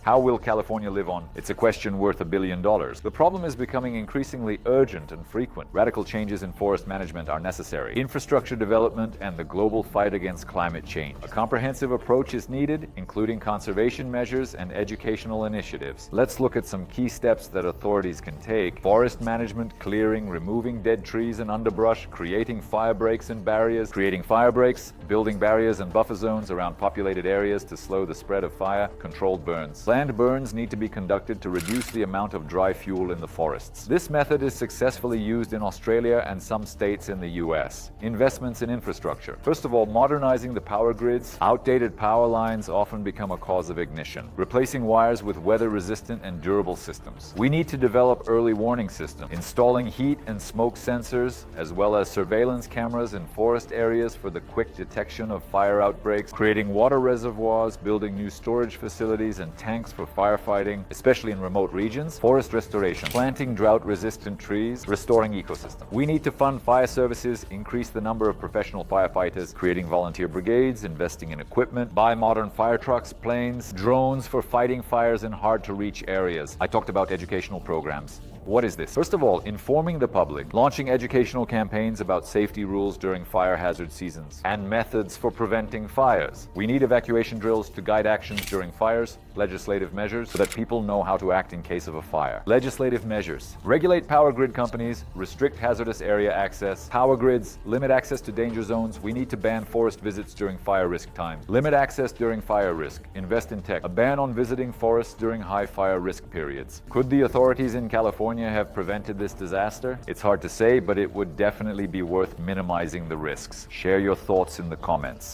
How will California live on? It's a question worth $1 billion. The problem is becoming increasingly urgent and frequent. Radical changes in forest management are necessary. Infrastructure development and the global fight against climate change. A comprehensive approach is needed, including conservation measures and educational initiatives. Let's look at some key steps that authorities can take. Forest management, clearing, removing dead trees and underbrush, creating fire breaks and barriers, building barriers and buffer zones around populated areas to slow the spread of fire, controlled burns. Planned burns need to be conducted to reduce the amount of dry fuel in the forests. This method is successfully used in Australia and some states in the US. Investments in infrastructure. First of all, modernizing the power grids. Outdated power lines often become a cause of ignition. Replacing wires with weather-resistant and durable systems. We need to develop early warning systems, installing heat and smoke sensors, as well as surveillance cameras in forest areas for the quick detection of fire outbreaks, creating water reservoirs, building new storage facilities and tanks for firefighting, especially in remote regions, forest restoration, planting drought-resistant trees, restoring ecosystems. We need to fund fire services, increase the number of professional firefighters, creating volunteer brigades, investing in equipment, buy modern fire trucks, planes, drones for fighting fires in hard-to-reach areas. I talked about educational programs. What is this? First of all, informing the public, launching educational campaigns about safety rules during fire hazard seasons, and methods for preventing fires. We need evacuation drills to guide actions during fires, legislative measures, so that people know how to act in case of a fire. Legislative measures. Regulate power grid companies, restrict hazardous area access, power grids, limit access to danger zones. We need to ban forest visits during fire risk times. Limit access during fire risk. Invest in tech. A ban on visiting forests during high fire risk periods. Could the authorities in California have prevented this disaster? It's hard to say, but it would definitely be worth minimizing the risks. Share your thoughts in the comments.